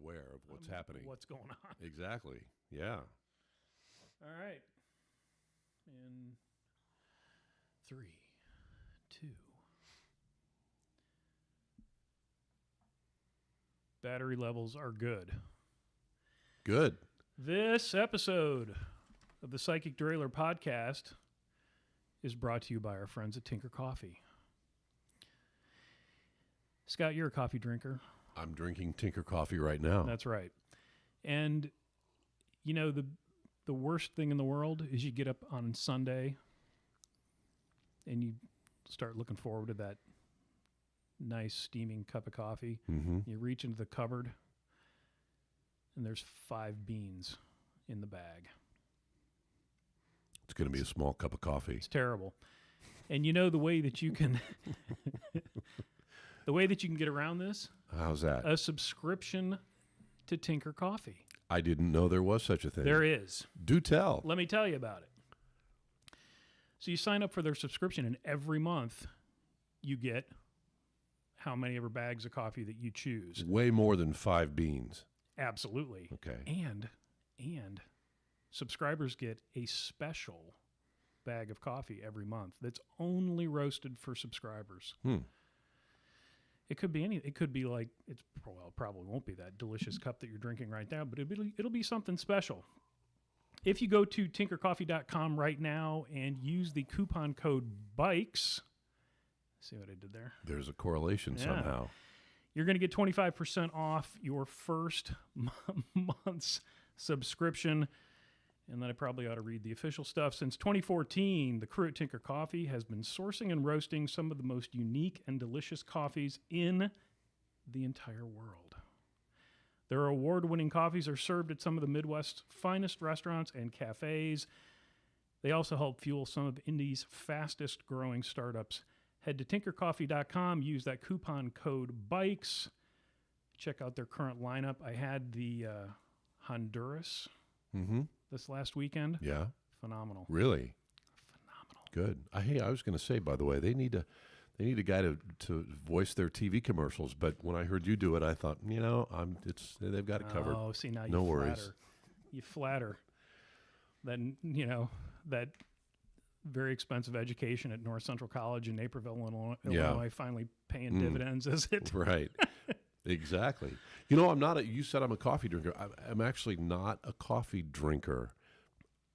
aware of what's happening. What's going on. Exactly. Yeah. All right. In 3, 2. Battery levels are good. Good. This episode of the Psychic Derailer podcast is brought to you by our friends at Tinker Coffee. Scott, you're a coffee drinker. I'm drinking Tinker Coffee right now. That's right. And, you know, the worst thing in the world is you get up on Sunday and you start looking forward to that nice steaming cup of coffee. Mm-hmm. You reach into the cupboard and there's 5 beans in the bag. It's going to be a small cup of coffee. It's terrible. And you know the way that you can get around this? How's that? A subscription to Tinker Coffee. I didn't know there was such a thing. There is. Do tell. Let me tell you about it. So you sign up for their subscription, and every month you get how many ever bags of coffee that you choose. Way more than 5 beans. Absolutely. Okay. And subscribers get a special bag of coffee every month that's only roasted for subscribers. It could be it could be like it probably won't be that delicious cup that you're drinking right now, but it'll be something special. If you go to tinkercoffee.com right now and use the coupon code BIKES, see what I did there? There's a correlation somehow. You're going to get 25% off your first month's subscription. And then I probably ought to read the official stuff. Since 2014, the crew at Tinker Coffee has been sourcing and roasting some of the most unique and delicious coffees in the entire world. Their award-winning coffees are served at some of the Midwest's finest restaurants and cafes. They also help fuel some of Indy's fastest-growing startups. Head to tinkercoffee.com, use that coupon code BIKES. Check out their current lineup. I had the Honduras this last weekend. Yeah. Phenomenal. Really? Phenomenal. Good. Hey, I was going to say, by the way, they need a guy to voice their TV commercials. But when I heard you do it, I thought, they've got it covered. Oh, see, now no you worries. flatter. You flatter. Then, that very expensive education at North Central College in Naperville, Illinois, finally paying dividends, is it? Right. Exactly. You said I'm a coffee drinker. I'm actually not a coffee drinker.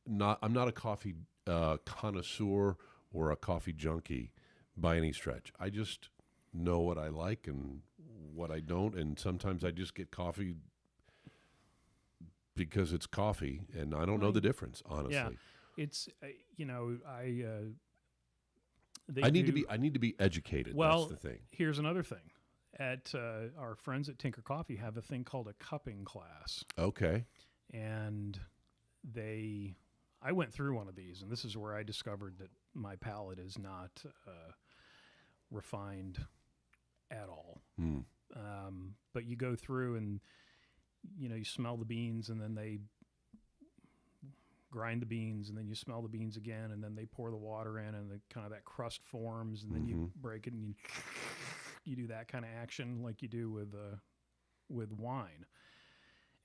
I'm not a coffee connoisseur or a coffee junkie by any stretch. I just know what I like and what I don't, and sometimes I just get coffee because it's coffee, and I don't know the difference, honestly. Yeah. It's I need to be educated. Well, that's the thing. Here's another thing. At our friends at Tinker Coffee have a thing called a cupping class. Okay. And I went through one of these, and this is where I discovered that my palate is not refined at all. But you go through and, you smell the beans, and then they grind the beans, and then you smell the beans again, and then they pour the water in, and kind of that crust forms, and then you break it, and you do that kind of action like you do with wine.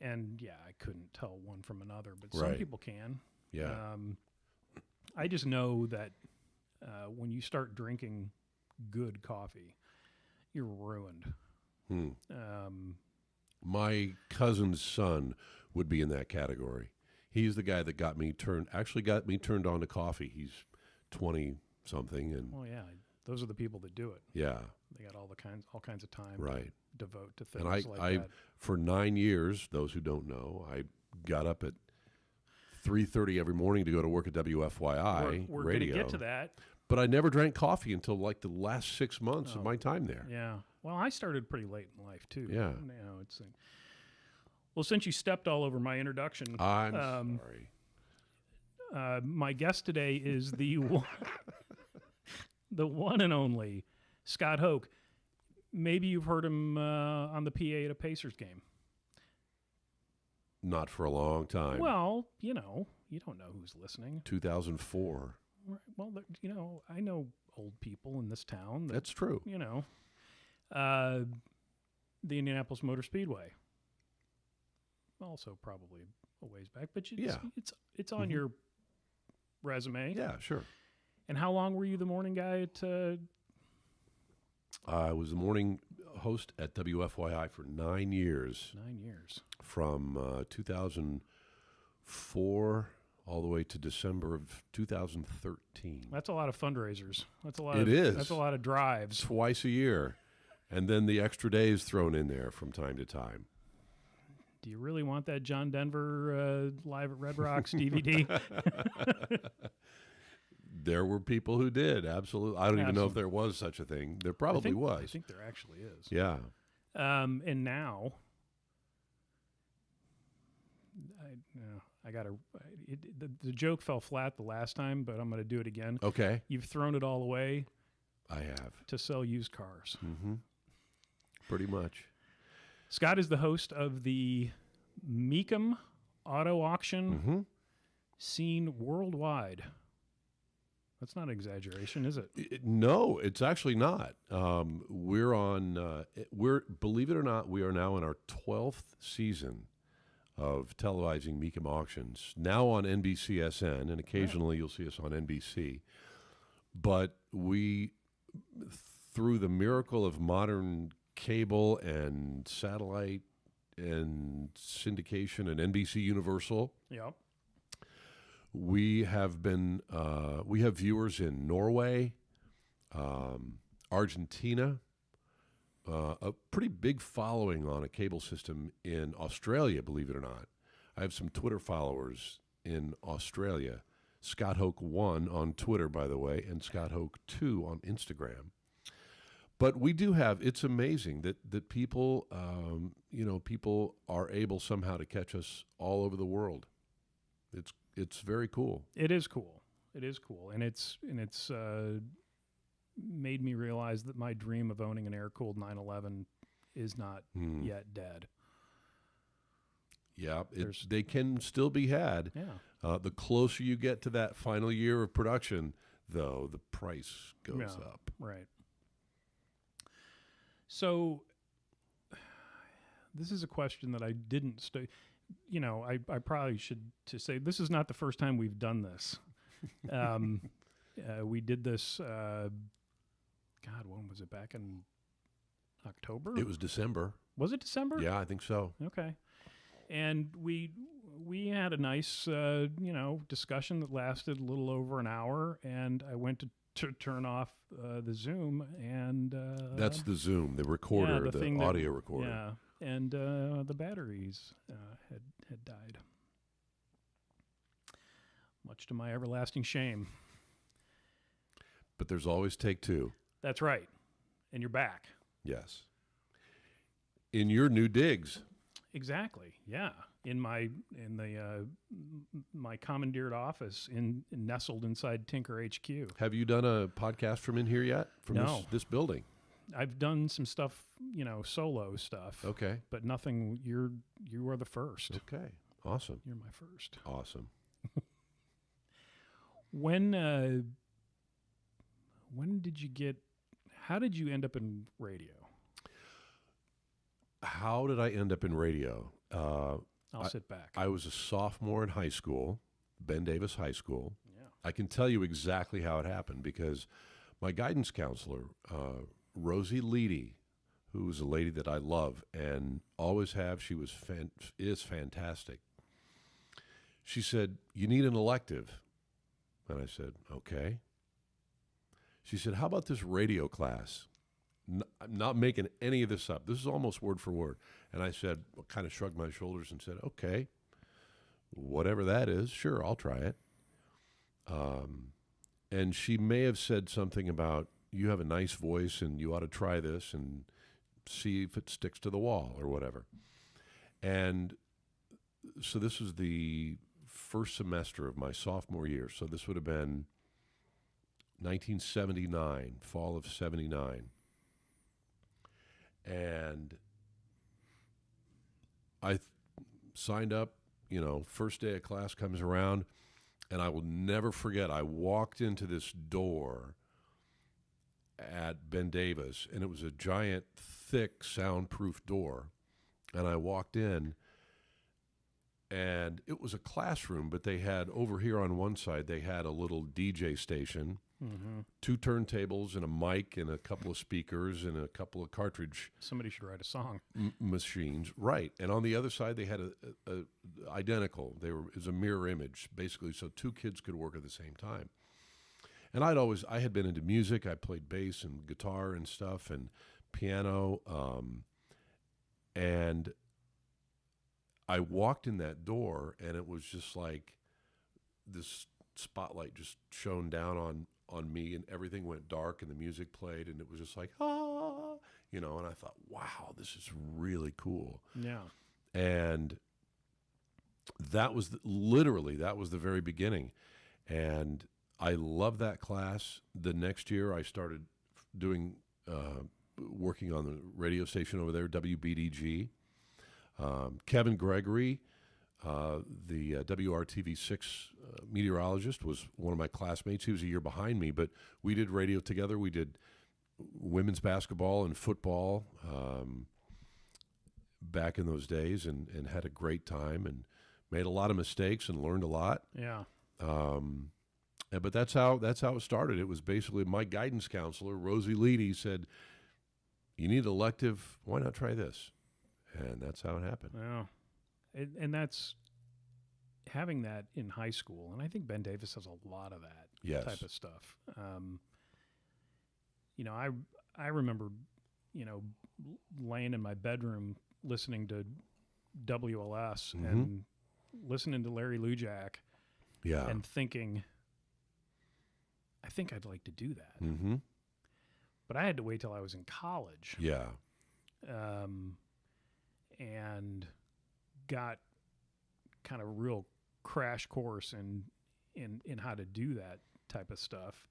And I couldn't tell one from another, but some people can. Yeah. I just know that when you start drinking good coffee, you're ruined. My cousin's son would be in that category. He's the guy that got me turned on to coffee. He's 20-something, and those are the people that do it. Yeah, they got all kinds of time to devote to things and like that. For 9 years, those who don't know, I got up at 3:30 every morning to go to work at WFYI We're radio. Going to get to that. But I never drank coffee until like the last 6 months of my time there. Yeah. Well, I started pretty late in life too. Yeah. Well, since you stepped all over my introduction, I'm sorry. My guest today is the one and only Scott Hoke. Maybe you've heard him on the PA at a Pacers game. Not for a long time. Well, you don't know who's listening. 2004. Right. Well, I know old people in this town. That's true. The Indianapolis Motor Speedway. also probably a ways back, but Yeah. it's on your resume. Yeah, sure. And how long were you the morning guy at? I was the morning host at WFYI for 9 years, 9 years. from 2004 all the way to December of 2013. That's a lot of fundraisers. That's a lot. It is. That's a lot of drives. Twice a year. And then the extra days thrown in there from time to time. Do you really want that John Denver live at Red Rocks DVD? There were people who did, absolutely. I don't even know if there was such a thing. There probably was. I think there actually is. Yeah. And now, the joke fell flat the last time, but I'm going to do it again. Okay. You've thrown it all away I have. to sell used cars. Mm-hmm. Pretty much. Scott is the host of the Mecum auto auction Mm-hmm. seen worldwide. That's not an exaggeration, is it? No, it's actually not. We're on, believe it or not, we are now in our 12th season of televising Mecum auctions, now on NBCSN, and occasionally you'll see us on NBC. But we, through the miracle of modern cable and satellite and syndication and NBC Universal, Yep. we have viewers in Norway, Argentina, a pretty big following on a cable system in Australia, believe it or not. I have some Twitter followers in Australia. Scott Hoke 1 on Twitter, by the way, and Scott Hoke 2 on Instagram. But we do have, it's amazing that people, people are able somehow to catch us all over the world. It's very cool. It is cool. It is cool, and it's made me realize that my dream of owning an air-cooled 911 is not yet dead. Yeah, they can still be had. Yeah. The closer you get to that final year of production, though, the price goes up. Right. So this is a question that I didn't I probably should to say this is not the first time we've done this. We did this. God, when was it? Back in October? It was December. Was it December? Yeah, I think so. Okay. And we had a nice discussion that lasted a little over an hour, and I went to turn off the Zoom, and that's the Zoom, the recorder, the audio recorder. Yeah. And the batteries had died, much to my everlasting shame. But there's always take two. That's right, and you're back. Yes. In your new digs. Exactly. Yeah. In my commandeered office nestled inside Tinker HQ. Have you done a podcast from in here yet? From No. this building? I've done some stuff, solo stuff. Okay. But nothing. You are the first. Okay. Awesome. You're my first. Awesome. When did you get? How did you end up in radio? How did I end up in radio? I'll sit back. I was a sophomore in high school, Ben Davis High School. Yeah. I can tell you exactly how it happened because my guidance counselor, Rosie Leedy, who is a lady that I love and always have, she is fantastic. She said, "You need an elective." And I said, "Okay." She said, "How about this radio class?" I'm not making any of this up. This is almost word for word. And I said, kind of shrugged my shoulders and said, "Okay, whatever that is, sure, I'll try it." And she may have said something about, "You have a nice voice and you ought to try this and see if it sticks to the wall," or whatever. And so this was the first semester of my sophomore year. So this would have been 1979, fall of 79. And I signed up, first day of class comes around, and I will never forget, I walked into this door at Ben Davis, and it was a giant, thick, soundproof door. And I walked in, and it was a classroom, but they had over here on one side, they had a little DJ station, Mm-hmm. 2 turntables and a mic and a couple of speakers and a couple of cartridge Somebody should write a song. machines. Right. And on the other side, they had a identical. It was a mirror image, basically, so 2 kids could work at the same time. And I had been into music. I played bass and guitar and stuff and piano. And I walked in that door, and it was just like this spotlight just shone down on me, and everything went dark, and the music played, and it was just like, and I thought, wow, this is really cool. Yeah. And that was literally the very beginning. And I loved that class. The next year I started doing, working on the radio station over there, WBDG. Kevin Gregory, the WRTV6 meteorologist, was one of my classmates. He was a year behind me, but we did radio together. We did women's basketball and football back in those days, and had a great time and made a lot of mistakes and learned a lot. Yeah. But that's how it started. It was basically my guidance counselor, Rosie Leedy, said, "You need elective. Why not try this?" And that's how it happened. Yeah. And that's having that in high school. And I think Ben Davis has a lot of that Yes. type of stuff. I remember, laying in my bedroom listening to WLS Mhm. and listening to Larry Lujak Yeah. and thinking, I think I'd like to do that. Mm-hmm. But I had to wait till I was in college. Yeah. And got kind of a real crash course in how to do that type of stuff.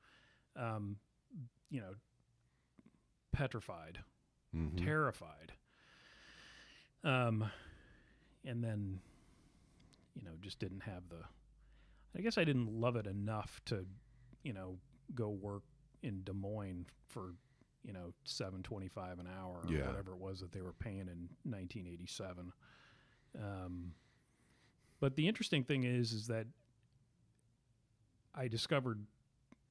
Petrified, Mm-hmm. terrified. And then, just didn't have I guess I didn't love it enough to, go work in Des Moines for, $7.25 an hour or Yeah. whatever it was that they were paying in 1987. But the interesting thing is that I discovered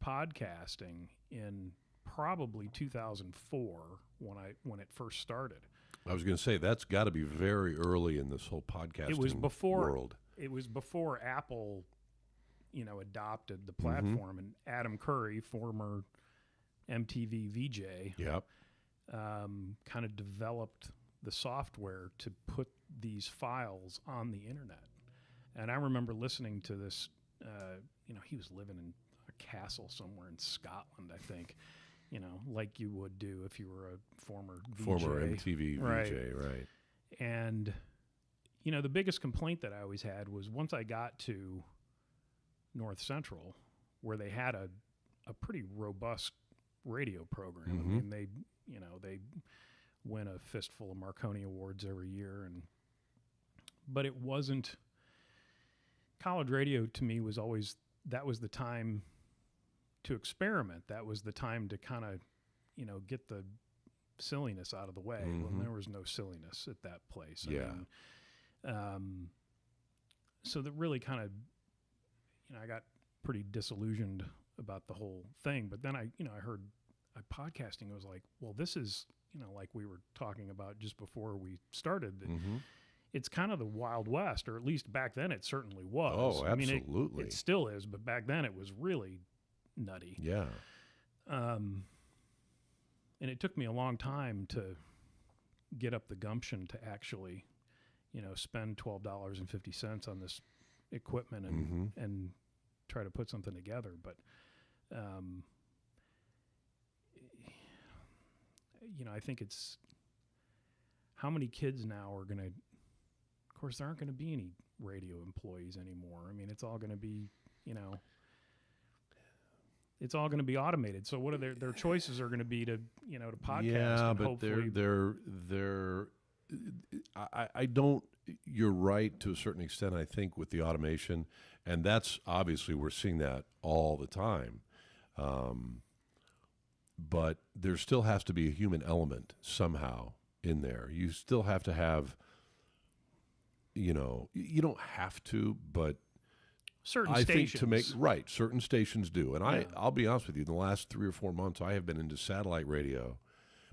podcasting in probably 2004 when it first started. I was going to say that's got to be very early in this whole podcasting It was before world. It was before Apple, adopted the platform, and Adam Curry, former MTV VJ, Yep. kind of developed the software to put these files on the internet. And I remember listening to this, he was living in a castle somewhere in Scotland, I think, like you would do if you were a former MTV Right. VJ, right. And, the biggest complaint that I always had was once I got to North Central, where they had a pretty robust radio program. Mhm. I mean, they win a fistful of Marconi Awards every year, but it wasn't. College radio to me was always, that was the time to experiment. That was the time to kind of, get the silliness out of the way. Well, Mhm. there was no silliness at that place. Yeah. So that really kind of, I got pretty disillusioned about the whole thing. But then I heard podcasting. I was like, well, this is, like we were talking about just before we started, that Mm-hmm. it's kind of the Wild West, or at least back then it certainly was. Oh, I mean, absolutely. it still is, but back then it was really nutty. Yeah. And it took me a long time to get up the gumption to actually, spend $12.50 on this equipment and try to put something together. But, I think it's how many kids now are going to, of course, there aren't going to be any radio employees anymore. I mean, it's all going to be, it's all going to be automated. So what are their choices are going to be to, to podcast. Yeah, and but hopefully they're I don't, you're right to a certain extent, I think, with the automation, and that's obviously we're seeing that all the time. But there still has to be a human element somehow in there. You still have to have, you don't have to, but Certain I stations. think to make right, certain stations do. And Yeah. I'll be honest with you, in the last 3 or 4 months, I have been into satellite radio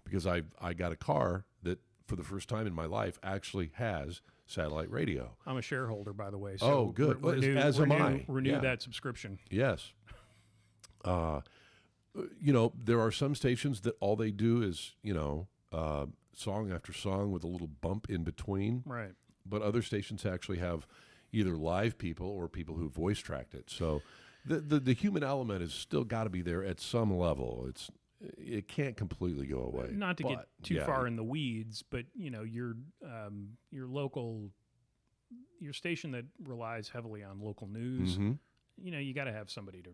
because I got a car that, for the first time in my life, actually has satellite radio. I'm a shareholder, by the way. So Oh, good. Well, as am I. Renew Yeah. that subscription. Yes. There are some stations that all they do is, song after song with a little bump in between. Right. But other stations actually have either live people or people who voice tracked it. So the human element has still got to be there at some level. It can't completely go away. Not to get But, too yeah, far in the weeds, but your local, your station that relies heavily on local news. Mm-hmm. You got to have somebody to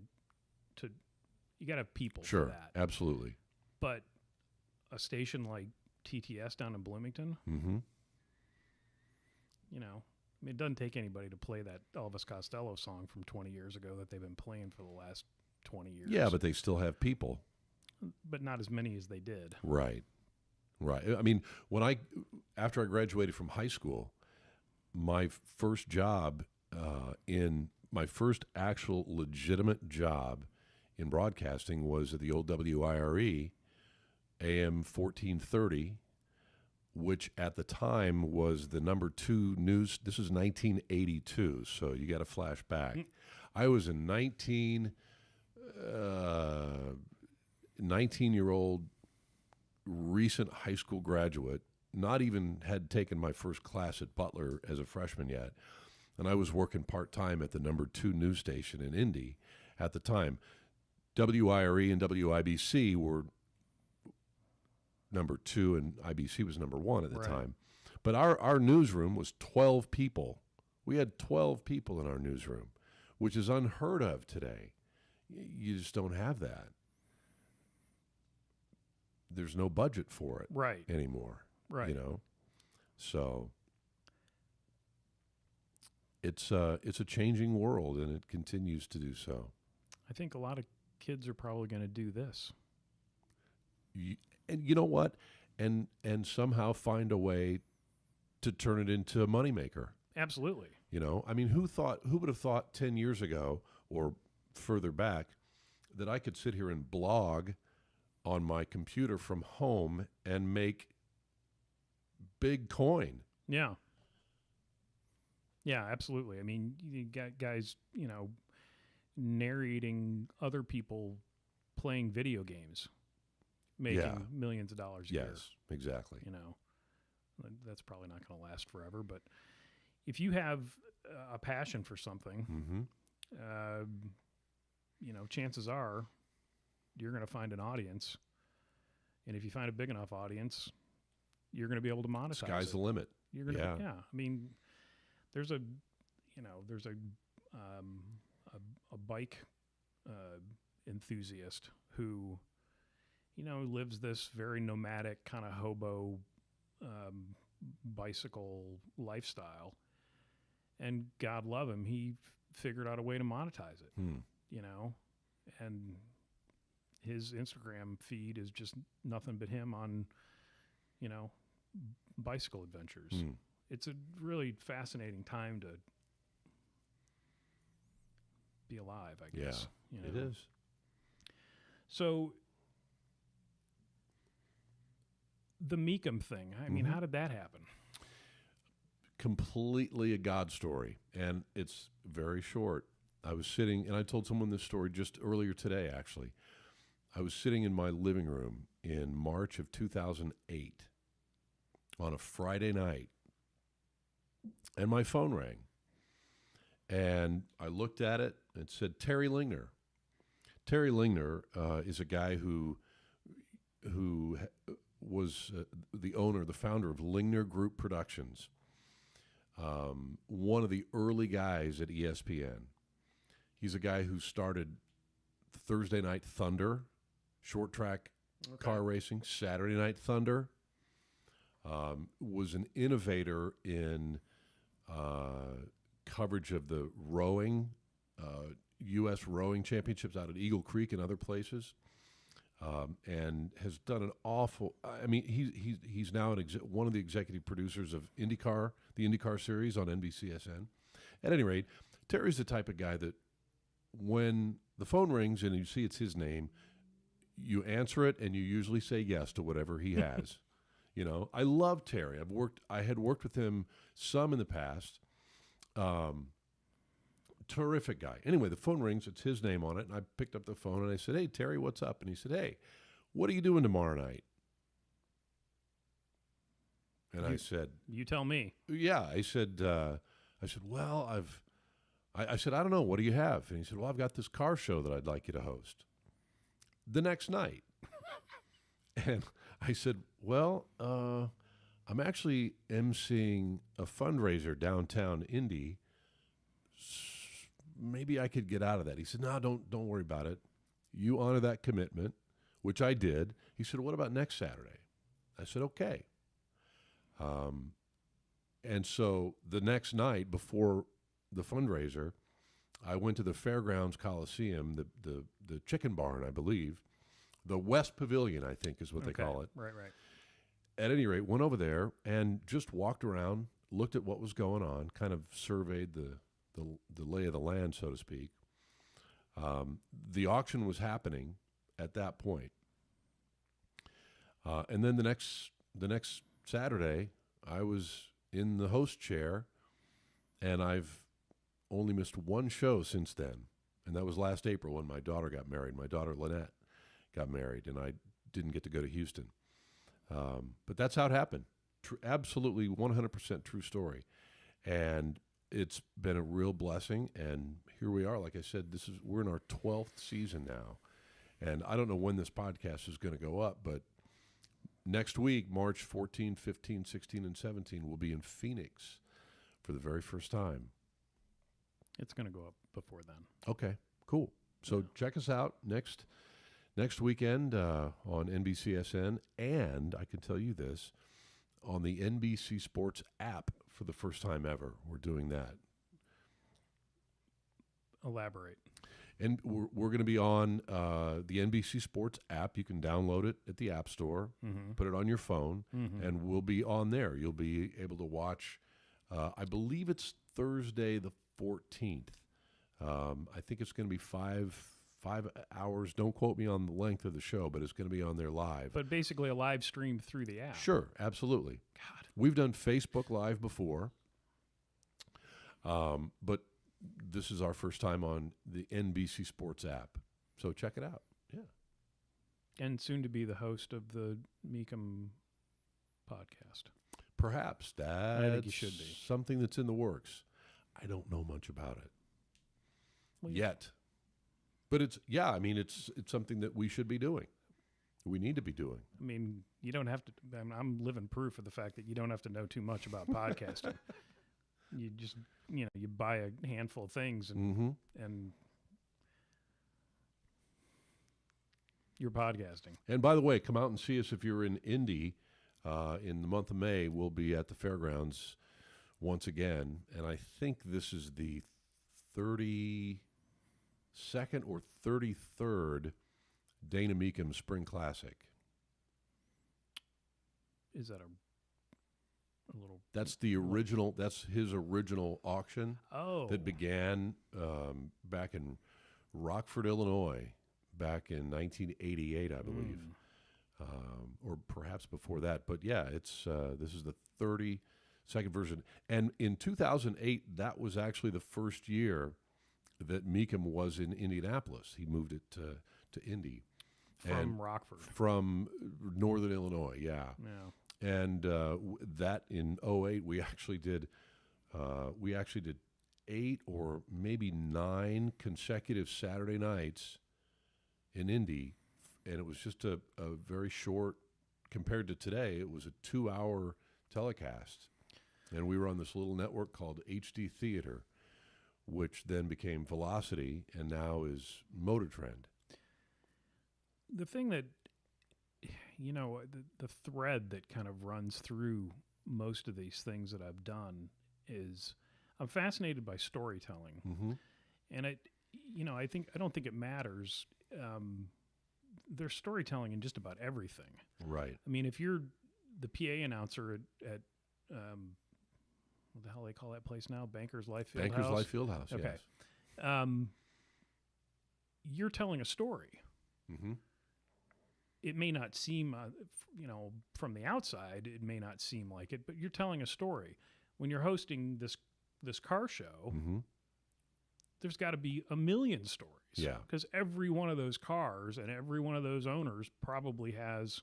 you got to have people Sure, for that. absolutely. But a station like TTS down in Bloomington, Mm-hmm. It doesn't take anybody to play that Elvis Costello song from 20 years ago that they've been playing for the last 20 years. Yeah, but they still have people. But not as many as they did. Right. I mean, after I graduated from high school, my first job my first actual legitimate job in broadcasting was at the old WIRE, AM 1430, which at the time was the number 2 news. This was 1982, so you got to flash back. I was a 19-year-old recent high school graduate, not even had taken my first class at Butler as a freshman yet, and I was working part-time at the number 2 news station in Indy at the time. WIRE and WIBC were number 2, and IBC was number 1 at the time. But our newsroom was 12 people. We had 12 people in our newsroom, which is unheard of today. You just don't have that. There's no budget for it anymore. Right. So it's a changing world, and it continues to do so. I think a lot of kids are probably going to do this. And you know what? And somehow find a way to turn it into a moneymaker. Absolutely. I mean, who would have thought 10 years ago or further back that I could sit here and blog on my computer from home and make big coin? Yeah. Yeah, absolutely. I mean, you got guys, narrating other people playing video games, making millions of dollars a year. Yes, exactly. That's probably not going to last forever. But if you have a passion for something, chances are you're going to find an audience. And if you find a big enough audience, you're going to be able to monetize Sky's it. the limit. You're going to, I mean, there's a bike enthusiast who, lives this very nomadic kind of hobo bicycle lifestyle. And God love him, he figured out a way to monetize it, and his Instagram feed is just nothing but him on, bicycle adventures. It's a really fascinating time to be alive, I guess. Yeah, it is. So the Meekum thing, I mean, how did that happen? Completely a God story, and it's very short. I was sitting, and I told someone this story just earlier today, actually. I was sitting in my living room in March of 2008 on a Friday night, and my phone rang. And I looked at it, and it said Terry Lingner. Terry Lingner is a guy who was the founder of Lingner Group Productions, one of the early guys at ESPN. He's a guy who started Thursday Night Thunder, short track car racing, Saturday Night Thunder, was an innovator in coverage of the rowing, U.S. rowing championships out at Eagle Creek and other places. and has done an awful. I mean, he's now one of the executive producers of IndyCar, the IndyCar series on NBCSN. At any rate, Terry's the type of guy that when the phone rings and you see it's his name, you answer it and you usually say yes to whatever he has. You know, I love Terry. I had worked with him some in the past. Terrific guy. Anyway, the phone rings. It's his name on it. And I picked up the phone and I said, "Hey, Terry, what's up?" And he said, "Hey, what are you doing tomorrow night?" And I said, "You tell me." Yeah. I said, "Well, I said, I don't know. What do you have?" And he said, "Well, I've got this car show that I'd like you to host the next night." And I said, "Well, I'm actually emceeing a fundraiser downtown Indy. Maybe I could get out of that." He said, "No, don't worry about it. You honor that commitment," which I did. He said, "What about next Saturday?" I said, "Okay." And so the next night before the fundraiser, I went to the Fairgrounds Coliseum, the Chicken Barn, I believe, the West Pavilion, I think is what they call it. Right. At any rate, went over there and just walked around, looked at what was going on, kind of surveyed the lay of the land, so to speak. The auction was happening at that point. And then the next Saturday, I was in the host chair, and I've only missed one show since then, and that was last April when my daughter got married. My daughter Lynette got married, and I didn't get to go to Houston. But that's how it happened. Absolutely 100% true story. And it's been a real blessing, and here we are. Like I said, we're in our 12th season now, and I don't know when this podcast is going to go up, but next week, March 14, 15, 16, and 17, we'll be in Phoenix for the very first time. It's going to go up before then. Okay, cool. So check us out next weekend on NBCSN, and I can tell you this, on the NBC Sports app for the first time ever. We're doing that. Elaborate. And we're going to be on the NBC Sports app. You can download it at the App Store, put it on your phone, and we'll be on there. You'll be able to watch, I believe it's Thursday the 14th. I think it's going to be five hours. Don't quote me on the length of the show, but it's going to be on there live. But basically a live stream through the app. Sure, absolutely. God. We've done Facebook Live before, but this is our first time on the NBC Sports app. So check it out. Yeah. And soon to be the host of the Meekum podcast. Perhaps that's I think you should be. Something that's in the works. I don't know much about it yet. But it's something that we should be doing. We need to be doing. I mean, you don't have to. I'm living proof of the fact that you don't have to know too much about podcasting. You just, you buy a handful of things and you're podcasting. And by the way, come out and see us if you're in Indy in the month of May. We'll be at the fairgrounds once again, and I think this is the 32nd or 33rd Dana Meekum Spring Classic. Is that a little? That's the original. That's his original auction. Oh, that began back in Rockford, Illinois, back in 1988, I believe, or perhaps before that. But yeah, it's this is the 32nd version. And in 2008, that was actually the first year that Meekum was in Indianapolis. He moved it to Indy. From Rockford. From northern Illinois, yeah. Yeah. And that in 2008, we actually did 8 or maybe 9 consecutive Saturday nights in Indy. And it was just a very short, compared to today, it was a 2-hour telecast. And we were on this little network called HD Theater, which then became Velocity and now is Motor Trend. The thing that, the thread that kind of runs through most of these things that I've done is I'm fascinated by storytelling. Mm-hmm. And I don't think it matters there's storytelling in just about everything. Right. I mean, if you're the PA announcer at what the hell they call that place now? Bankers Life Fieldhouse? Bankers Life Fieldhouse, Okay. yes. You're telling a story. Mm-hmm. It may not seem, from the outside, it may not seem like it, but you're telling a story. When you're hosting this car show, Mm-hmm. there's got to be a million stories. Yeah. Because every one of those cars and every one of those owners probably has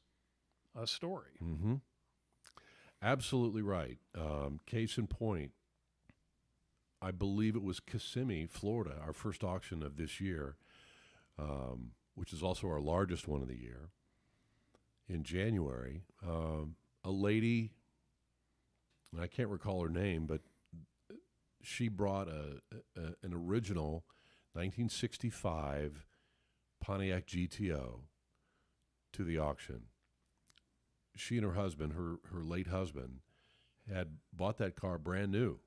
a story. Mm-hmm. Absolutely right. Case in point, I believe it was Kissimmee, Florida, our first auction of this year, which is also our largest one of the year. In January, a lady, and I can't recall her name, but she brought an original 1965 Pontiac GTO to the auction. She and her husband, her late husband, had bought that car brand new.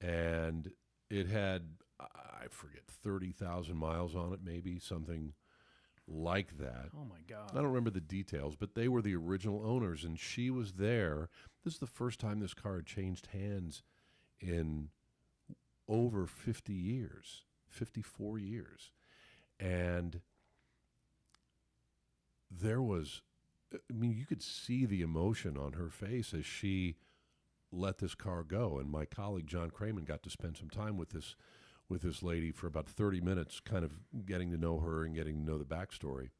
And it had, I forget, 30,000 miles on it, maybe, something like that. Oh, my God. I don't remember the details, but they were the original owners, and she was there. This is the first time this car had changed hands in over 50 years, 54 years. And there was, I mean, you could see the emotion on her face as she let this car go. And my colleague, John Craman, got to spend some time with this lady for about 30 minutes, kind of getting to know her and getting to know the backstory.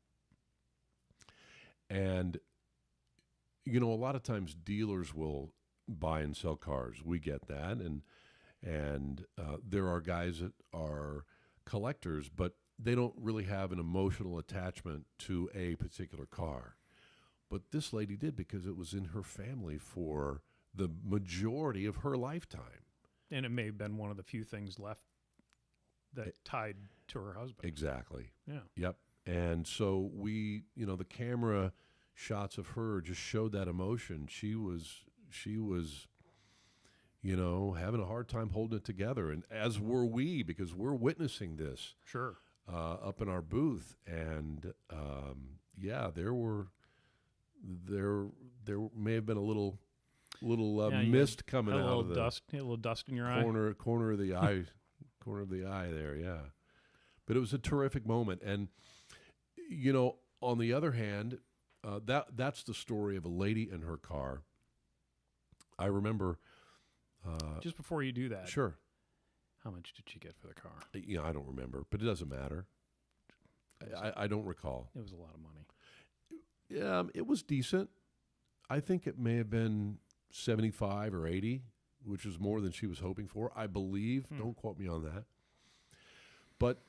And, a lot of times dealers will buy and sell cars. We get that. And there are guys that are collectors, but they don't really have an emotional attachment to a particular car. But this lady did, because it was in her family for the majority of her lifetime. And it may have been one of the few things left that tied to her husband. Exactly. Yeah. Yep. And so we, the camera shots of her just showed that emotion. She was, having a hard time holding it together. And as were we, because we're witnessing this. Sure. Up in our booth. And, there may have been a little mist coming out of the dust, a little dust in your eye. Corner of the eye, corner of the eye there, yeah. But it was a terrific moment, and on the other hand, that's the story of a lady and her car. I remember. Just before you do that, sure. How much did she get for the car? I don't remember, but it doesn't matter. I don't recall. It was a lot of money. It was decent. I think it may have been 75 or 80, which was more than she was hoping for, I believe. Don't quote me on that. But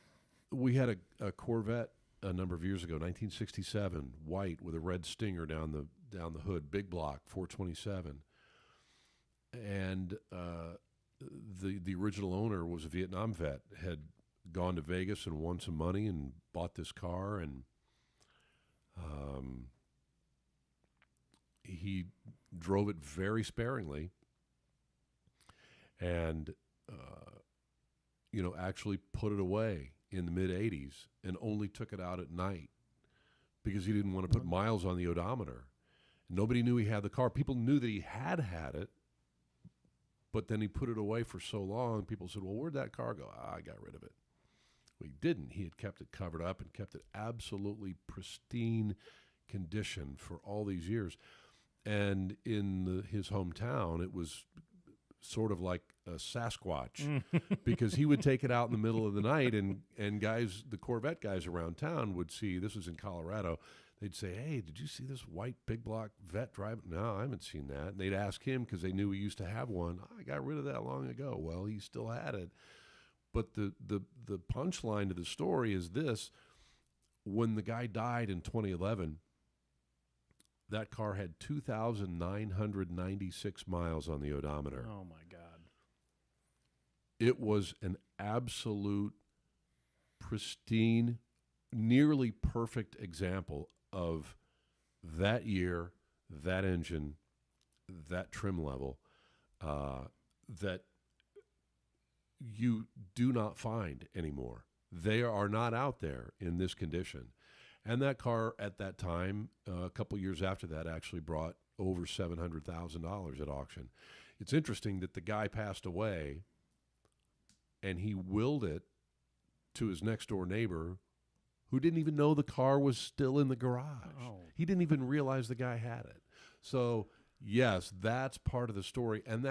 we had a Corvette a number of years ago, 1967, white with a red stinger down the hood, big block, 427. And the original owner was a Vietnam vet, had gone to Vegas and won some money and bought this car, and he drove it very sparingly, and actually put it away in the mid-'80s and only took it out at night because he didn't want to put miles on the odometer. Nobody knew he had the car. People knew that he had it, but then he put it away for so long, people said, well, where'd that car go? I got rid of it. Well, he didn't. He had kept it covered up and kept it absolutely pristine condition for all these years. And in his hometown, it was sort of like a Sasquatch because he would take it out in the middle of the night, and guys, the Corvette guys around town would see, this was in Colorado, they'd say, hey, did you see this white big block vet driving? No, I haven't seen that. And they'd ask him because they knew he used to have one. I got rid of that long ago. Well, he still had it. But the punchline to the story is this. When the guy died in 2011, that car had 2,996 miles on the odometer. Oh, my God. It was an absolute pristine, nearly perfect example of that year, that engine, that trim level, that you do not find anymore. They are not out there in this condition. And that car at that time, a couple years after that, actually brought over $700,000 at auction. It's interesting that the guy passed away, and he willed it to his next door neighbor, who didn't even know the car was still in the garage. Oh. He didn't even realize the guy had it. So yes, that's part of the story, and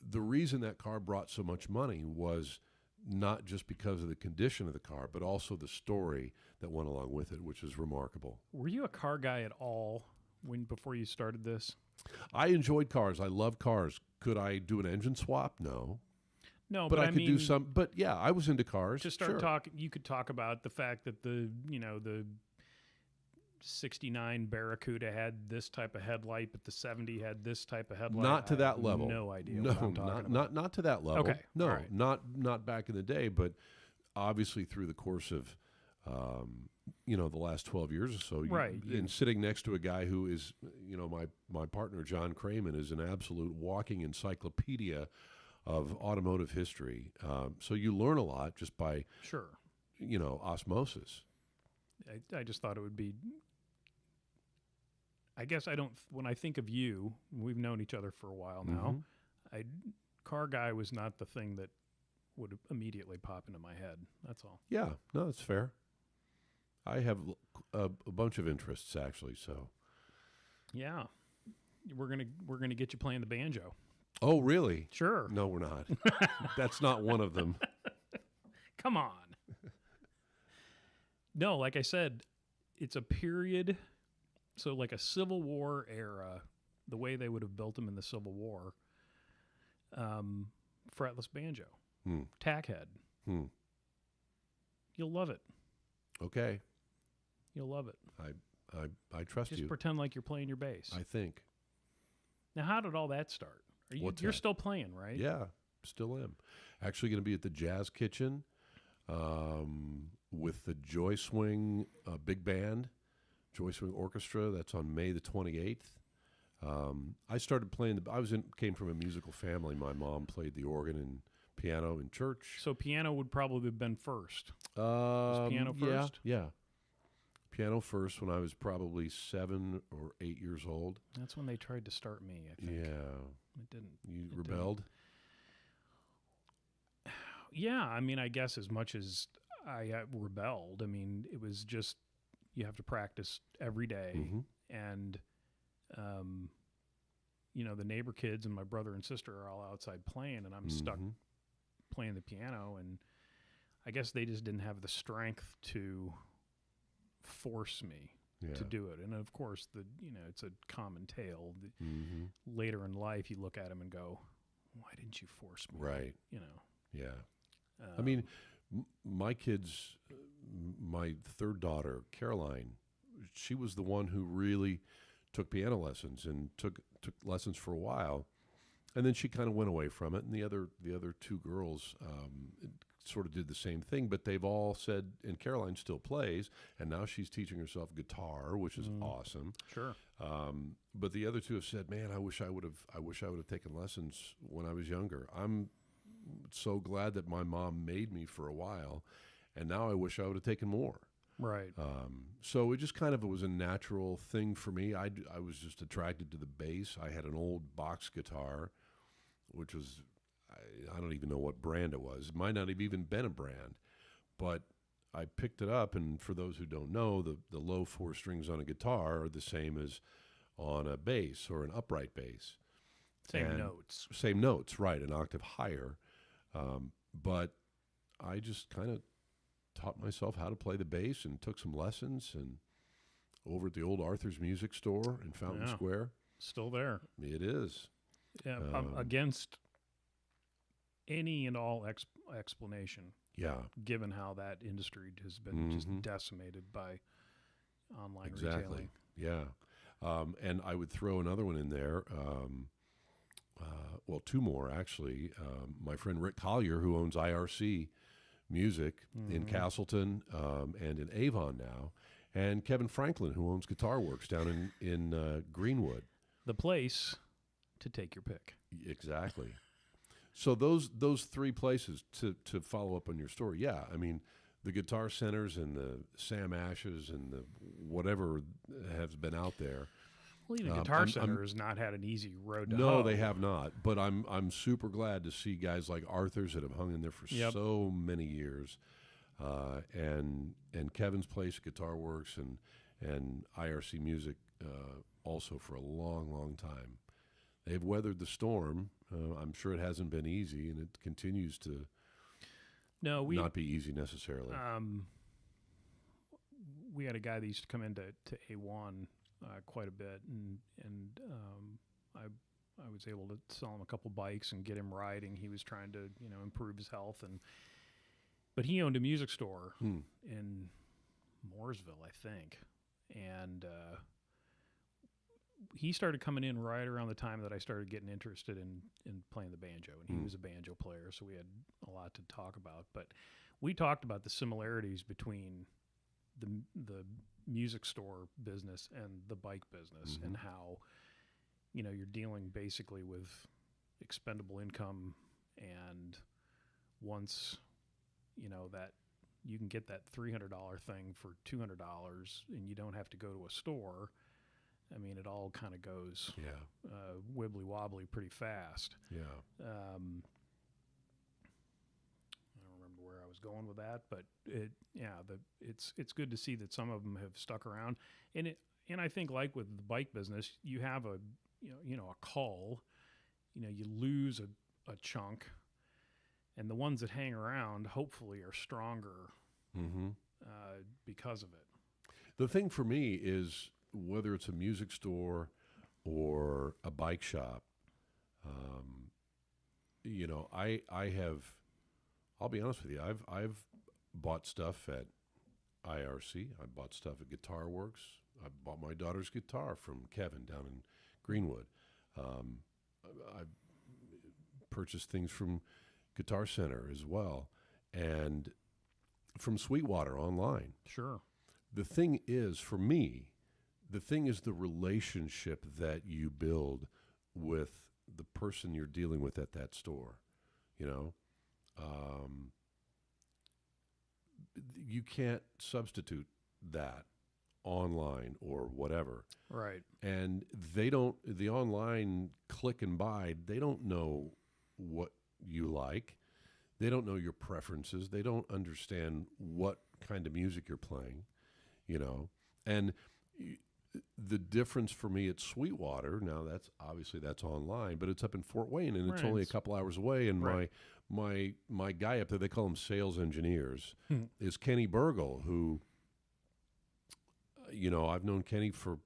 the reason that car brought so much money was not just because of the condition of the car, but also the story that went along with it, which is remarkable. Were you a car guy at all before you started this? I enjoyed cars. I love cars. Could I do an engine swap? No. No, But I I could mean, do some. But yeah, I was into cars. to start sure. talking, you could talk about the fact that the 69 Barracuda had this type of headlight, but the 70 had this type of headlight. Not to I that have level. No idea. No, what I'm talking about. not to that level. Okay, No, all right. not back in the day, but obviously through the course of the last 12 years or so. Right. And sitting next to a guy who is, my partner John Cramen is an absolute walking encyclopedia of automotive history. So you learn a lot just by Sure. Osmosis. I just thought it would be. I guess I don't. When I think of you, we've known each other for a while now. Car guy was not the thing that would immediately pop into my head. That's all. Yeah, no, that's fair. I have a bunch of interests actually. So. Yeah, we're gonna get you playing the banjo. Oh, really? Sure. No, we're not. That's not one of them. Come on. No, like I said, it's a period. So like a Civil War era, the way they would have built them in the Civil War, fretless banjo, tack head. You'll love it. Okay. You'll love it. I trust Just you. pretend like you're playing your bass. I think. Now, how did all that start? What's You're that? still playing, right? Yeah, still am. Actually going to be at the Jazz Kitchen with the Joy Swing Big Band, Joy Swing Orchestra. That's on May the 28th. I started playing, came from a musical family. My mom played the organ and piano in church. So piano would probably have been first. Was piano first? Yeah. Piano first when I was probably 7 or 8 years old. That's when they tried to start me, I think. Yeah. It didn't. You rebelled? Yeah, I mean, I guess as much as I rebelled, I mean, it was just you have to practice every day. And, the neighbor kids and my brother and sister are all outside playing, and I'm stuck playing the piano. And I guess they just didn't have the strength to force me to do it. And of course, it's a common tale. Later in life, you look at them and go, "Why didn't you force me?" Right. Yeah. I Um, mean, my kids, my third daughter, Caroline, she was the one who really took piano lessons and took lessons for a while, and then she kind of went away from it. And the other two girls sort of did the same thing, but they've all said, and Caroline still plays, and now she's teaching herself guitar, which is awesome. Sure. But the other two have said, "Man, I wish I would have taken lessons when I was younger." I'm so glad that my mom made me for a while, and now I wish I would have taken more. Right. So it just kind of was a natural thing for me. I was just attracted to the bass. I had an old box guitar, which was, I don't even know what brand it was. It might not have even been a brand, but I picked it up, and for those who don't know, the low 4 strings on a guitar are the same as on a bass or an upright bass. Same notes. Same notes, right, an octave higher. But I just kind of taught myself how to play the bass and took some lessons, and over at the old Arthur's Music Store in Fountain Square. Still there. It is. Yeah, against any and all explanation. Yeah. Given how that industry has been just decimated by online retailing. Yeah. And I would throw another one in there. Well, 2 more, actually. My friend Rick Collier, who owns IRC Music in Castleton and in Avon now, and Kevin Franklin, who owns Guitar Works down in Greenwood. The place to take your pick. Exactly. So those 3 places, to follow up on your story, yeah, I mean, the Guitar Centers and the Sam Ashes and the whatever has been out there. Well, even Guitar Center has not had an easy road to No, hoe. they have not. But I'm super glad to see guys like Arthur's that have hung in there for so many years, and Kevin's Place, Guitar Works, and IRC Music also for a long, long time. They've weathered the storm. I'm sure it hasn't been easy, and it continues to not be easy necessarily. We had a guy that used to come into A1 quite a bit, and I was able to sell him a couple bikes and get him riding. He was trying to improve his health, but he owned a music store in Mooresville, I think, and he started coming in right around the time that I started getting interested in playing the banjo, and he was a banjo player, so we had a lot to talk about. But we talked about the similarities between the music store business and the bike business, and how you're dealing basically with expendable income, and once that you can get that $300 thing for $200 and you don't have to go to a store, I mean, it all kind of goes wibbly wobbly pretty fast. Yeah. I don't remember where I was going with that, but it's good to see that some of them have stuck around. And I think, like with the bike business, you have a cull, you lose a chunk, and the ones that hang around hopefully are stronger because of it. The thing for me is, whether it's a music store or a bike shop, I'll be honest with you, I've bought stuff at IRC, I bought stuff at Guitar Works, I bought my daughter's guitar from Kevin down in Greenwood. I've purchased things from Guitar Center as well, and from Sweetwater online. Sure. The thing is, for me, the relationship that you build with the person you're dealing with at that store. You can't substitute that online or whatever. Right. And the online click and buy, they don't know what you like. They don't know your preferences. They don't understand what kind of music you're playing, and the difference for me at Sweetwater, now that's online, but it's up in Fort Wayne, and it's only a couple hours away. And my guy up there, they call him sales engineers, is Kenny Burgle, who, I've known Kenny for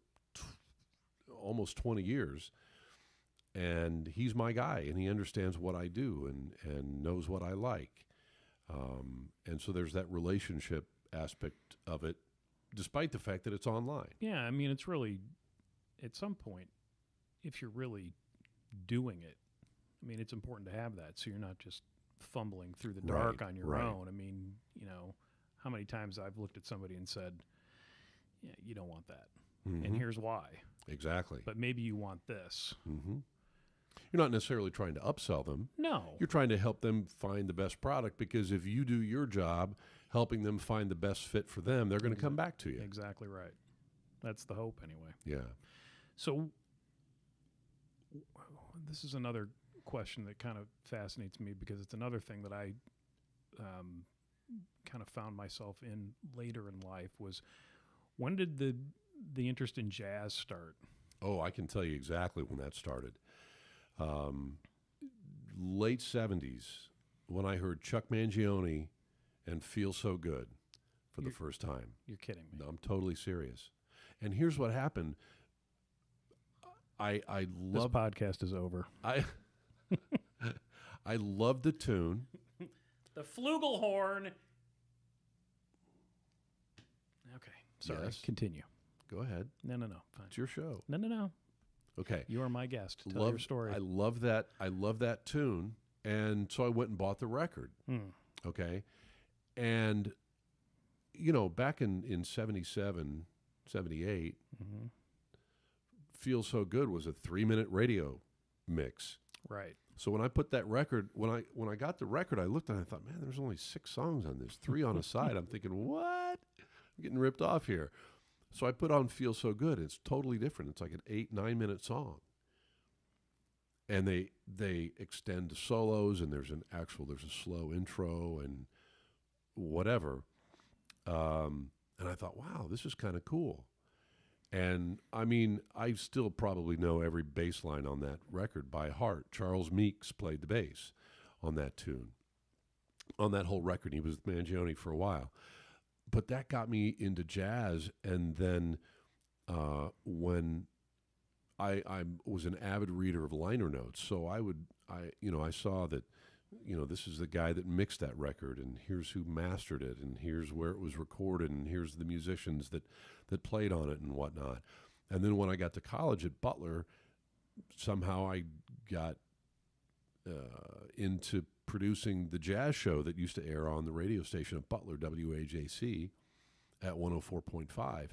almost 20 years, and he's my guy, and he understands what I do and knows what I like. And so there's that relationship aspect of it, despite the fact that it's online. Yeah, I mean, it's really, at some point, if you're really doing it, I mean, it's important to have that, so you're not just fumbling through the dark on your own. I mean, how many times I've looked at somebody and said, yeah, you don't want that, and here's why. Exactly. But maybe you want this. You're not necessarily trying to upsell them. No. You're trying to help them find the best product, because if you do your job helping them find the best fit for them, they're going to come back to you. Exactly right. That's the hope anyway. Yeah. So this is another question that kind of fascinates me, because it's another thing that I kind of found myself in later in life. Was, when did the interest in jazz start? Oh, I can tell you exactly when that started. Late 70s, when I heard Chuck Mangione and Feel So Good for the first time. You're kidding me. No, I'm totally serious. And here's what happened. I love... This podcast is over. I love the tune. The flugelhorn. Okay. Sorry. Yes. Continue. Go ahead. No. Fine. It's your show. No. Okay. You are my guest. Tell your story. I love that tune. And so I went and bought the record. Okay. And, back in 77, 78, Feel So Good was a 3-minute radio mix. Right. So when I put that record, when I got the record, I looked and I thought, man, there's only 6 songs on this, 3 on a side. I'm thinking, what? I'm getting ripped off here. So I put on Feel So Good. It's totally different. It's like an 8-9 minute song. And they extend the solos, and there's a slow intro and whatever. And I thought, wow, this is kind of cool. And I mean, I still probably know every bass line on that record by heart. Charles Meeks played the bass on that tune, on that whole record. He was with Mangione for a while. But that got me into jazz. And then when I was an avid reader of liner notes, so I saw that, this is the guy that mixed that record, and here's who mastered it, and here's where it was recorded, and here's the musicians that played on it and whatnot. And then when I got to college at Butler, somehow I got into producing the jazz show that used to air on the radio station at Butler, WAJC, at 104.5.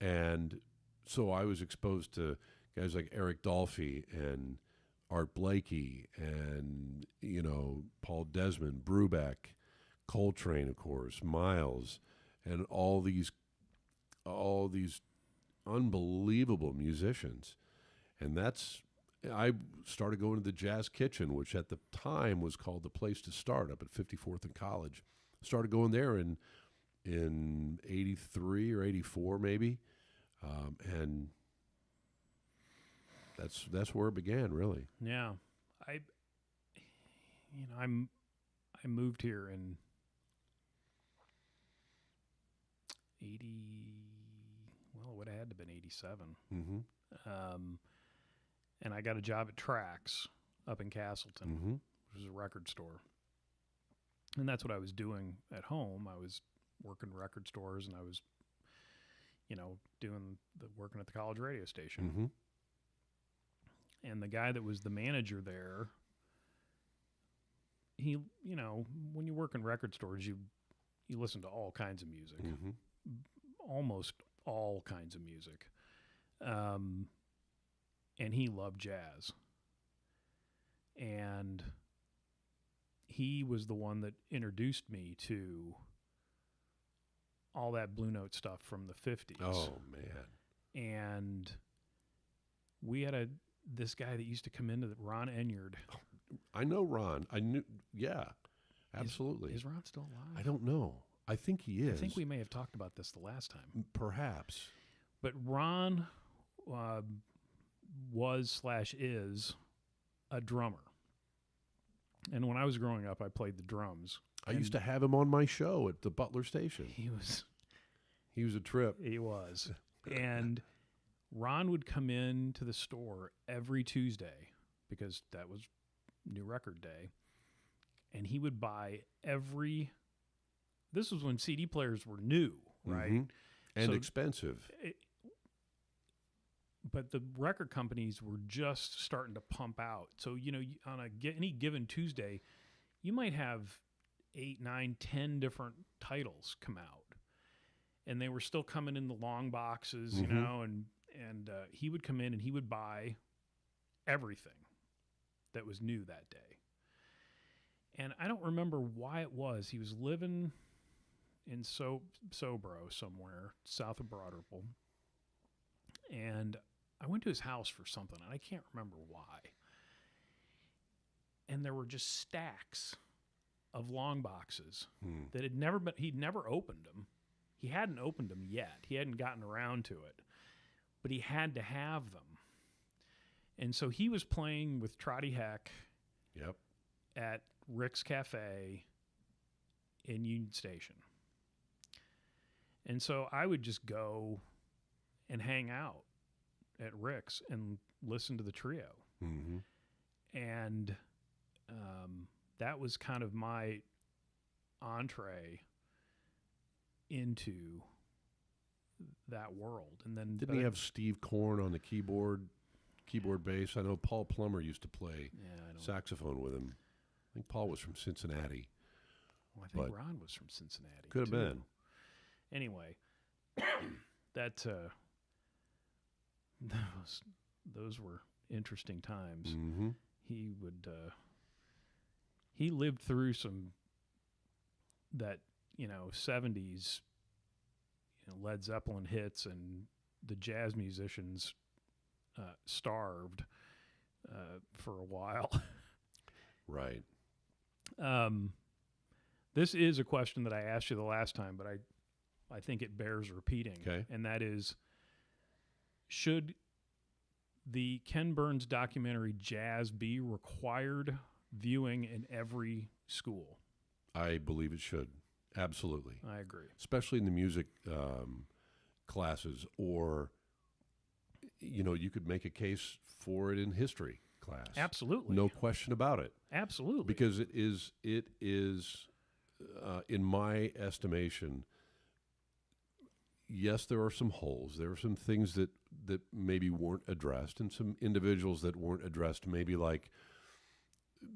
And so I was exposed to guys like Eric Dolphy and Art Blakey and, Paul Desmond, Brubeck, Coltrane, of course, Miles, and all these unbelievable musicians. And I started going to the Jazz Kitchen, which at the time was called the Place to Start, up at 54th and College. Started going there in 83 or 84 maybe. And that's where it began, really. Yeah. I moved here in 80, well, it would have had to have been 87. Mm-hmm. And I got a job at Trax up in Castleton, Mm-hmm. which is a record store. And that's what I was doing at home. I was working record stores, and I was, working at the college radio station. Mm-hmm. And the guy that was the manager there, he, when you work in record stores, you listen to all kinds of music, Mm-hmm. almost all kinds of music. And he loved jazz. And he was the one that introduced me to all that Blue Note stuff from the 50s. Oh, man. And we had this guy that used to come into Ron Enyard. I know Ron. I knew, yeah, absolutely. Is Ron still alive? I don't know. I think he is. I think we may have talked about this the last time. Perhaps. But Ron was/is a drummer. And when I was growing up, I played the drums. I used to have him on my show at the Butler station. He was a trip. He was. And Ron would come in to the store every Tuesday because that was New Record Day. And he would buy this was when CD players were new, right? Mm-hmm. And So expensive. But the record companies were just starting to pump out. So, on any given Tuesday, you might have 8, 9, 10 different titles come out. And they were still coming in the long boxes, Mm-hmm. and he would come in and he would buy everything that was new that day. And I don't remember why it was. He was living in Sobro somewhere, south of Broad Ripple. And I went to his house for something, and I can't remember why. And there were just stacks of long boxes that he'd never opened them. He hadn't opened them yet. He hadn't gotten around to it. But he had to have them. And so he was playing with Trotty Heck Yep. at Rick's Cafe in Union Station. And so I would just go and hang out at Rick's and listen to the trio. Mm-hmm. And that was kind of my entree into that world. And then Didn't he have Steve Korn on the keyboard bass? I know Paul Plummer used to play saxophone with him. I think Paul was from Cincinnati. Well, I think Ron was from Cincinnati. Could have been. Anyway, those were interesting times. Mm-hmm. he would he lived through some that 70s Led Zeppelin hits, and the jazz musicians starved for a while. Right. This is a question that I asked you the last time, but I think it bears repeating. Okay. And that is, should the Ken Burns documentary Jazz be required viewing in every school? I believe it should. Absolutely. I agree. Especially in the music classes, or, you could make a case for it in history class. Absolutely. No question about it. Absolutely. Because it is, in my estimation, yes, there are some holes. There are some things that maybe weren't addressed, and some individuals that weren't addressed, maybe like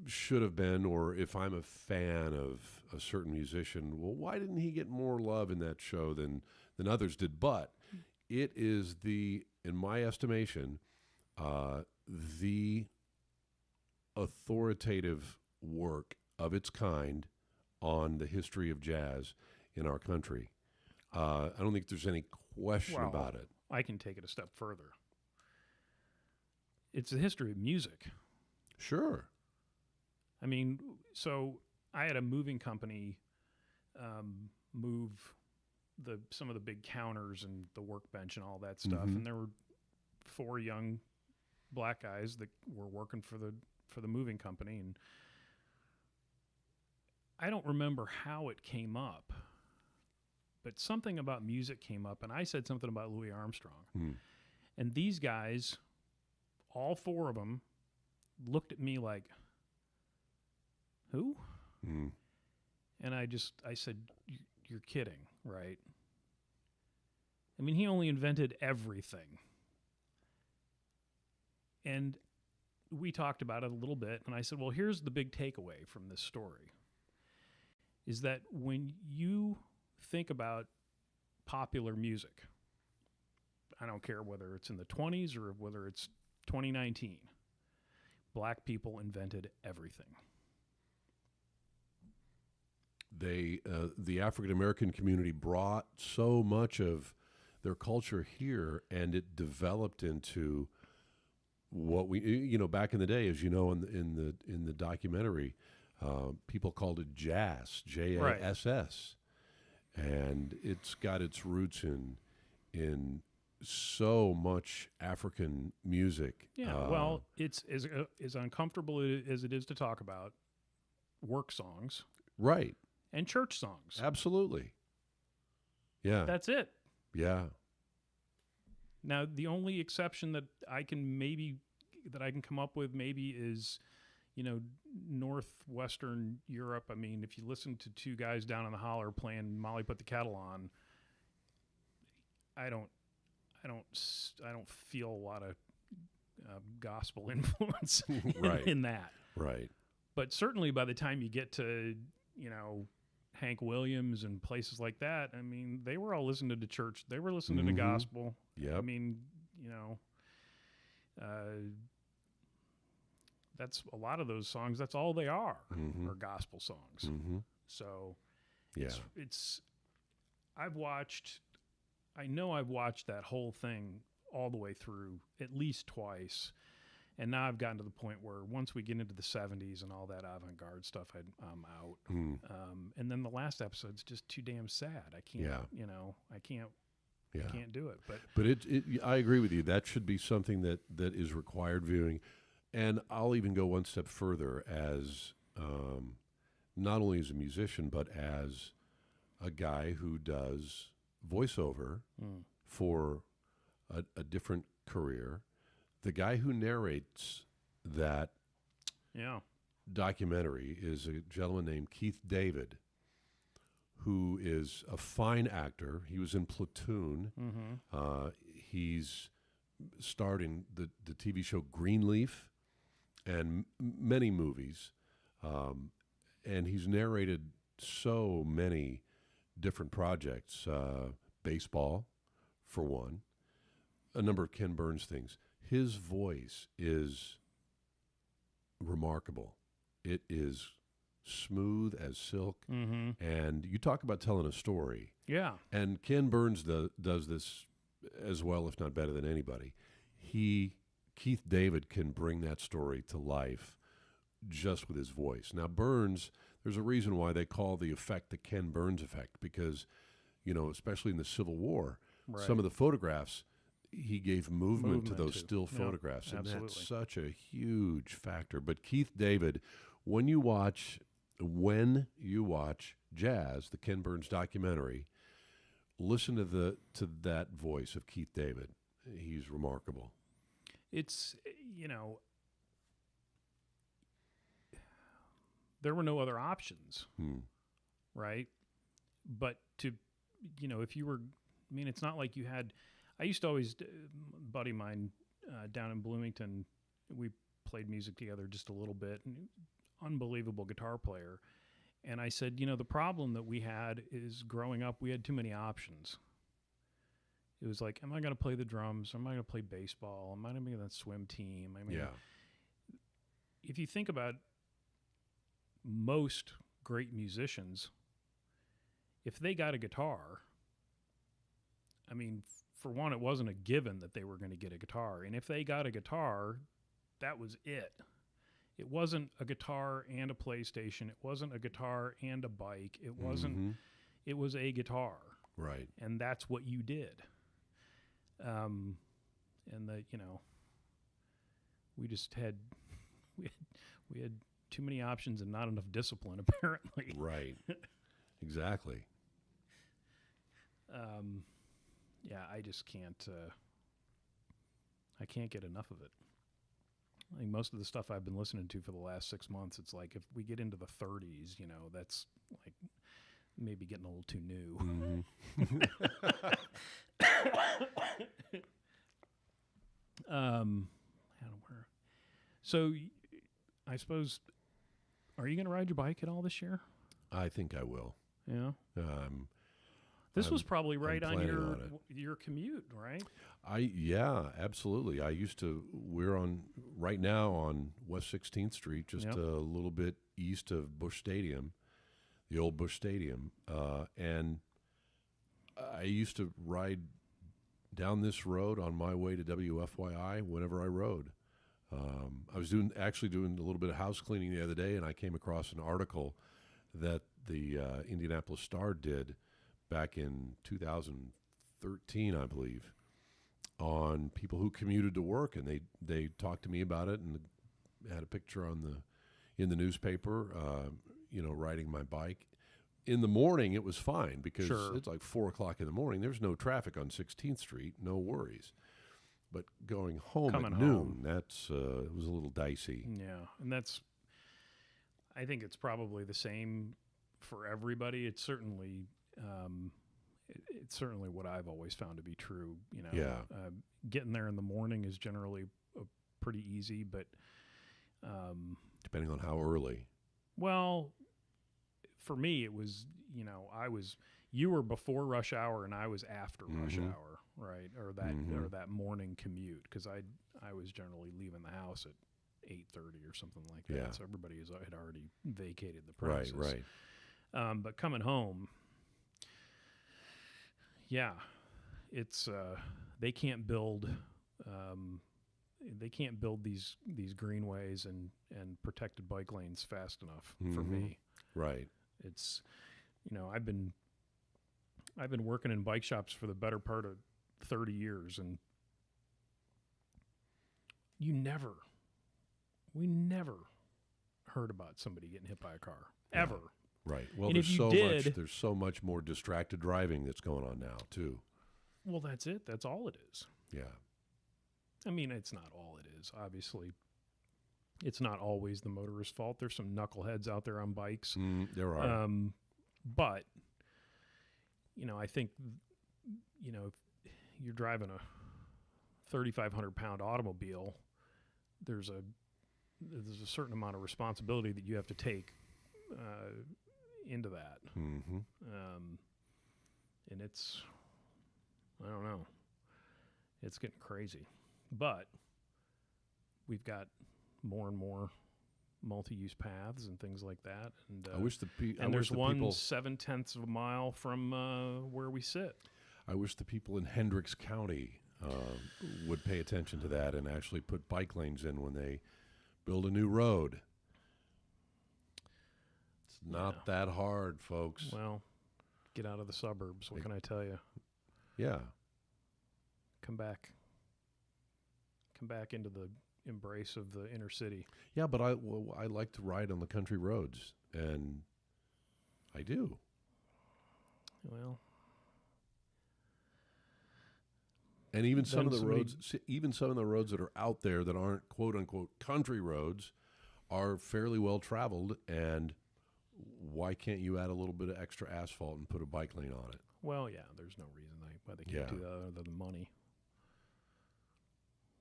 should have been, or if I'm a fan of a certain musician, well, why didn't he get more love in that show than others did? But it is in my estimation, the authoritative work of its kind on the history of jazz in our country. I don't think there's any question about it. I can take it a step further. It's the history of music. Sure. I mean, so I had a moving company move some of the big counters and the workbench and all that stuff, Mm-hmm. and there were 4 young black guys that were working for the moving company, and I don't remember how it came up, but something about music came up, and I said something about Louis Armstrong. Mm. And these guys, all 4 of them, looked at me like, who? Mm. And I said, you're kidding, right? I mean, he only invented everything. And we talked about it a little bit, and I said, well, here's the big takeaway from this story, is that when you think about popular music, I don't care whether it's in the 20s or whether it's 2019, black people invented everything. The African American community brought so much of their culture here, and it developed into what we, back in the day, as you know, in the documentary, people called it jazz, Jass, and it's got its roots in so much African music. Yeah, well, it's as uncomfortable as it is to talk about work songs, right, and church songs. Absolutely. Yeah. That's it. Yeah. Now, the only exception that I can come up with maybe is, northwestern Europe. I mean, if you listen to 2 guys down in the holler playing "Molly Put the Kettle On," I don't feel a lot of gospel influence Right. in that. Right. But certainly, by the time you get to Hank Williams and places like that, I mean, they were all listening to church. They were listening to gospel. Yep. I mean, that's a lot of those songs. That's all they are gospel songs. Mm-hmm. So, Yeah. I've watched that whole thing all the way through at least twice. And now I've gotten to the point where once we get into the 70s and all that avant-garde stuff, I'm out. Mm. And then the last episode's just too damn sad. I can't, I can't do it. But I agree with you. That should be something that is required viewing. And I'll even go one step further as not only as a musician, but as a guy who does voiceover for a different career. The guy who narrates that documentary is a gentleman named Keith David, who is a fine actor. He was in Platoon. Mm-hmm. He's starred in the TV show Greenleaf and many movies. And he's narrated so many different projects, baseball, for one, a number of Ken Burns things. His voice is remarkable. It is smooth as silk, Mm-hmm. and you talk about telling a story. Yeah. And Ken Burns does this as well, if not better than anybody. Keith David can bring that story to life just with his voice. Now Burns, there's a reason why they call the effect the Ken Burns effect, because, especially in the Civil War, Right. some of the photographs, he gave movement to those too. still Yeah, photographs, and absolutely. that's such a huge factor. But Keith David, when you watch Jazz, the Ken Burns documentary, listen to that voice of Keith David. He's remarkable. It's, there were no other options, right? But if you were, it's not like you had, I used to always, a buddy of mine down in Bloomington, we played music together just a little bit, and unbelievable guitar player. And I said, the problem that we had is growing up, we had too many options. It was like, am I going to play the drums? Am I going to play baseball? Am I going to be on the swim team? If you think about most great musicians, if they got a guitar, for one, it wasn't a given that they were going to get a guitar. And if they got a guitar, that was it. It wasn't a guitar and a PlayStation. It wasn't a guitar and a bike. It wasn't, it was a guitar. Right. And that's what you did. And we just had, we had too many options and not enough discipline, apparently. Right. Exactly. I just can't, I can't get enough of it. I think most of the stuff I've been listening to for the last 6 months, it's like if we get into the 30s, that's like maybe getting a little too new. So I suppose, are you going to ride your bike at all this year? I think I will. Yeah. This was probably right on your commute, right? Yeah, absolutely. We're right now on West 16th Street, just a little bit east of Busch Stadium, the old Busch Stadium. And I used to ride down this road on my way to WFYI whenever I rode. I was actually doing a little bit of house cleaning the other day, and I came across an article that the Indianapolis Star did back in 2013, I believe, on people who commuted to work, and they talked to me about it, and had a picture in the newspaper, riding my bike. In the morning, it was fine because it's like 4 o'clock in the morning. There's no traffic on 16th Street, no worries. But going home at noon, that's it was a little dicey. Yeah, and I think it's probably the same for everybody. It's certainly what I've always found to be true. Getting there in the morning is generally pretty easy, but depending on how early. Well, for me, it was you were before rush hour and I was after rush hour, right? Or that morning commute, because I was generally leaving the house at 8:30 or something like that. Yeah. So everybody had already vacated the premises. Right. But coming home, it's they can't build these greenways and protected bike lanes fast enough for me. Right. It's I've been working in bike shops for the better part of 30 years, and we never heard about somebody getting hit by a car ever. Right. Well, and there's so much more distracted driving that's going on now too. Well, that's it. That's all it is. Yeah. It's not all it is. Obviously, it's not always the motorist's fault. There's some knuckleheads out there on bikes. There are. But I think if you're driving a 3,500-pound automobile, there's a certain amount of responsibility that you have to take into that. And it's, I don't know, it's getting crazy. But we've got more and more multi-use paths and things like that. And I wish the there's one people 7/10 of a mile from where we sit. I wish the people in Hendricks County would pay attention to that and actually put bike lanes in when they build a new road. It's not that hard, folks. Well, get out of the suburbs. What can I tell you? Yeah. Come back into the embrace of the inner city. Yeah, but I like to ride on the country roads, and I do. Well, and even some of the roads that are out there that aren't quote unquote country roads are fairly well traveled, and why can't you add a little bit of extra asphalt and put a bike lane on it? Well, yeah, there's no reason why they can't do that other than money.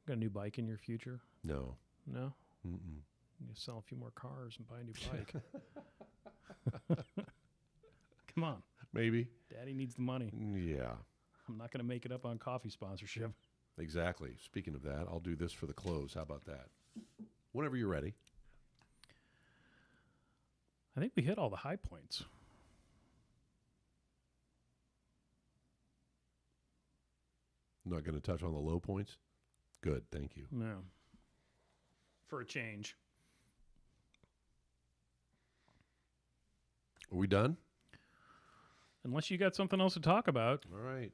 Got a new bike in your future? No. No? Mm-mm. You sell a few more cars and buy a new bike. Come on. Maybe. Daddy needs the money. Yeah. I'm not going to make it up on coffee sponsorship. Exactly. Speaking of that, I'll do this for the close. How about that? Whenever you're ready. I think we hit all the high points. I'm not going to touch on the low points? Good, thank you. No. For a change. Are we done? Unless you got something else to talk about. All right.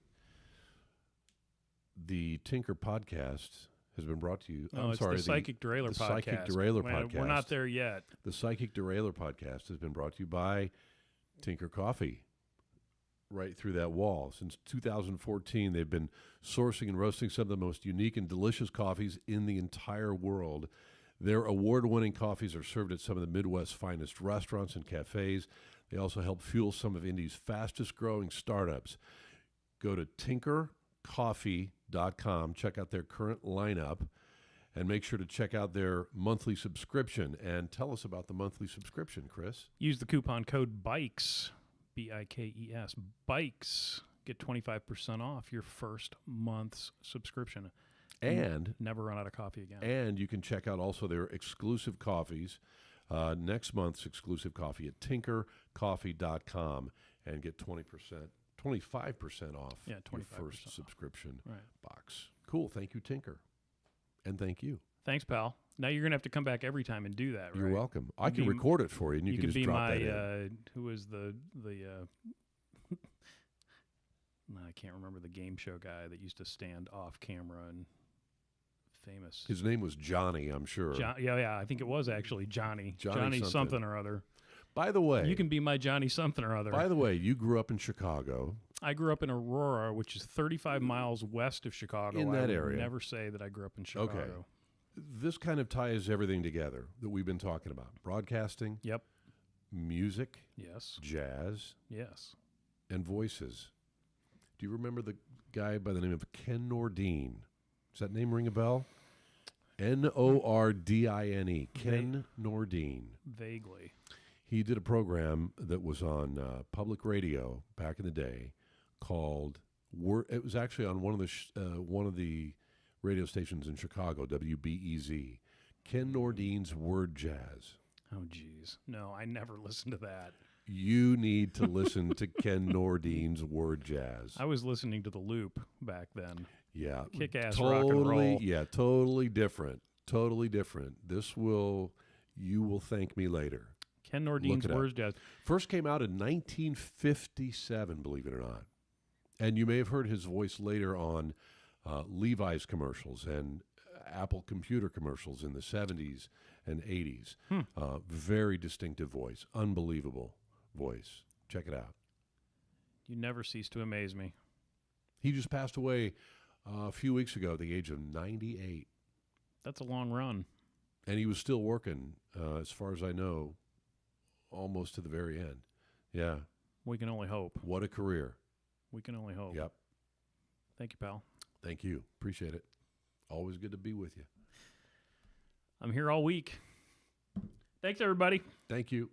The Tinker Podcast has been brought to you. The Psychic Derailleur Podcast. Psychic Derailleur Podcast. We're not there yet. The Psychic Derailleur Podcast has been brought to you by Tinker Coffee. Right through that wall. Since 2014, they've been sourcing and roasting some of the most unique and delicious coffees in the entire world. Their award-winning coffees are served at some of the Midwest's finest restaurants and cafes. They also help fuel some of Indy's fastest-growing startups. Go to tinkercoffee.com, check out their current lineup, and make sure to check out their monthly subscription. And tell us about the monthly subscription, Chris. Use the coupon code BIKES. BIKES, bikes, get 25% off your first month's subscription. And never run out of coffee again. And you can check out also their exclusive coffees, next month's exclusive coffee at tinkercoffee.com and get 25% off your first subscription box. Cool. Thank you, Tinker. And thank you. Thanks, pal. Now you're going to have to come back every time and do that, right? You're welcome. I can record it for you, and you can just drop that in. Who is the I can't remember the game show guy that used to stand off camera and famous. His name was Johnny, I'm sure. Yeah, I think it was actually Johnny. Johnny something or other. By the way. You can be my Johnny something or other. By the way, you grew up in Chicago. I grew up in Aurora, which is 35 miles west of Chicago. In that area. I would never say that I grew up in Chicago. Okay. This kind of ties everything together that we've been talking about. Broadcasting. Yep. Music. Yes. Jazz. Yes. And voices. Do you remember the guy by the name of Ken Nordine? Does that name ring a bell? Nordine. Ken Nordine. Vaguely. He did a program that was on public radio back in the day called. It was actually on one of the radio stations in Chicago, WBEZ. Ken Nordine's Word Jazz. Oh, geez. No, I never listened to that. You need to listen to Ken Nordine's Word Jazz. I was listening to The Loop back then. Yeah. Kick-ass rock and roll. Yeah, totally different. Totally different. You will thank me later. Ken Nordine's Word Jazz. First came out in 1957, believe it or not. And you may have heard his voice later on Levi's commercials and Apple computer commercials in the 70s and 80s. Very distinctive voice. Unbelievable voice. Check it out. You never cease to amaze me. He just passed away a few weeks ago at the age of 98. That's a long run. And he was still working, as far as I know, almost to the very end. Yeah. We can only hope. What a career. We can only hope. Yep. Thank you, pal. Thank you. Appreciate it. Always good to be with you. I'm here all week. Thanks, everybody. Thank you.